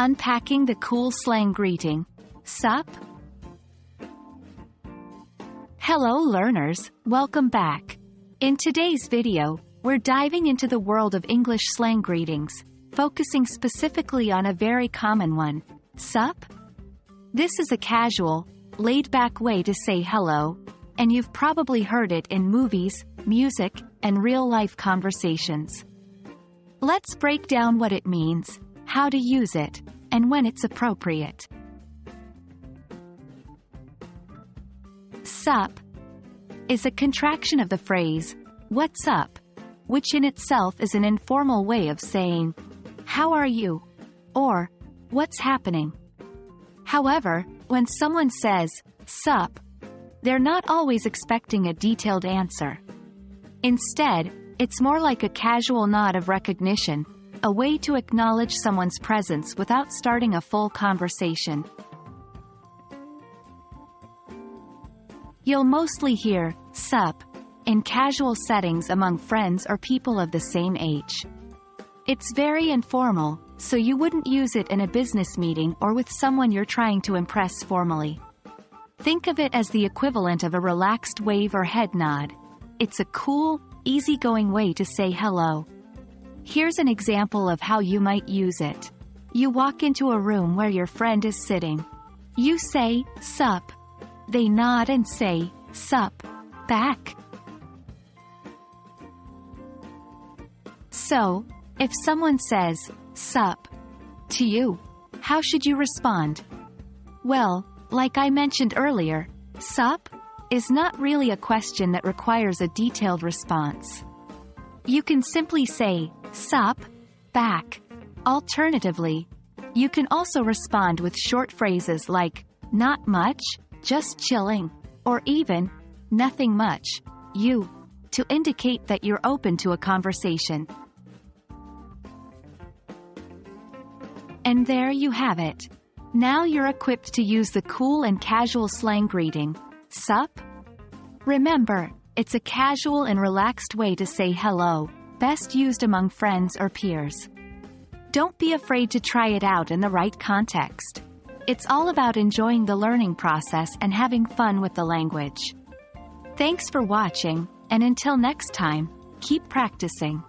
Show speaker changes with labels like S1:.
S1: Unpacking the cool slang greeting. Sup? Hello learners, welcome back. In today's video, we're diving into the world of English slang greetings, focusing specifically on a very common one. Sup? This is a casual, laid-back way to say hello, and you've probably heard it in movies, music, and real-life conversations. Let's break down what it means, how to use it, and when it's appropriate. Sup is a contraction of the phrase, "What's up?" which in itself is an informal way of saying, "How are you?" or "What's happening?" However, when someone says, "Sup," they're not always expecting a detailed answer. Instead, it's more like a casual nod of recognition, a way to acknowledge someone's presence without starting a full conversation. You'll mostly hear "sup" in casual settings among friends or people of the same age. It's very informal, so you wouldn't use it in a business meeting or with someone you're trying to impress formally. Think of it as the equivalent of a relaxed wave or head nod. It's a cool, easygoing way to say hello. Here's an example of how you might use it. You walk into a room where your friend is sitting. You say, "Sup." They nod and say, "Sup," back. So, if someone says, "Sup," to you, how should you respond? Well, like I mentioned earlier, "Sup" is not really a question that requires a detailed response. You can simply say, "Sup," back. Alternatively, you can also respond with short phrases like, "Not much, just chilling," or even, "Nothing much, you," to indicate that you're open to a conversation. And there you have it. Now you're equipped to use the cool and casual slang greeting, "Sup?" Remember, it's a casual and relaxed way to say hello, best used among friends or peers. Don't be afraid to try it out in the right context. It's all about enjoying the learning process and having fun with the language. Thanks for watching, and until next time, keep practicing.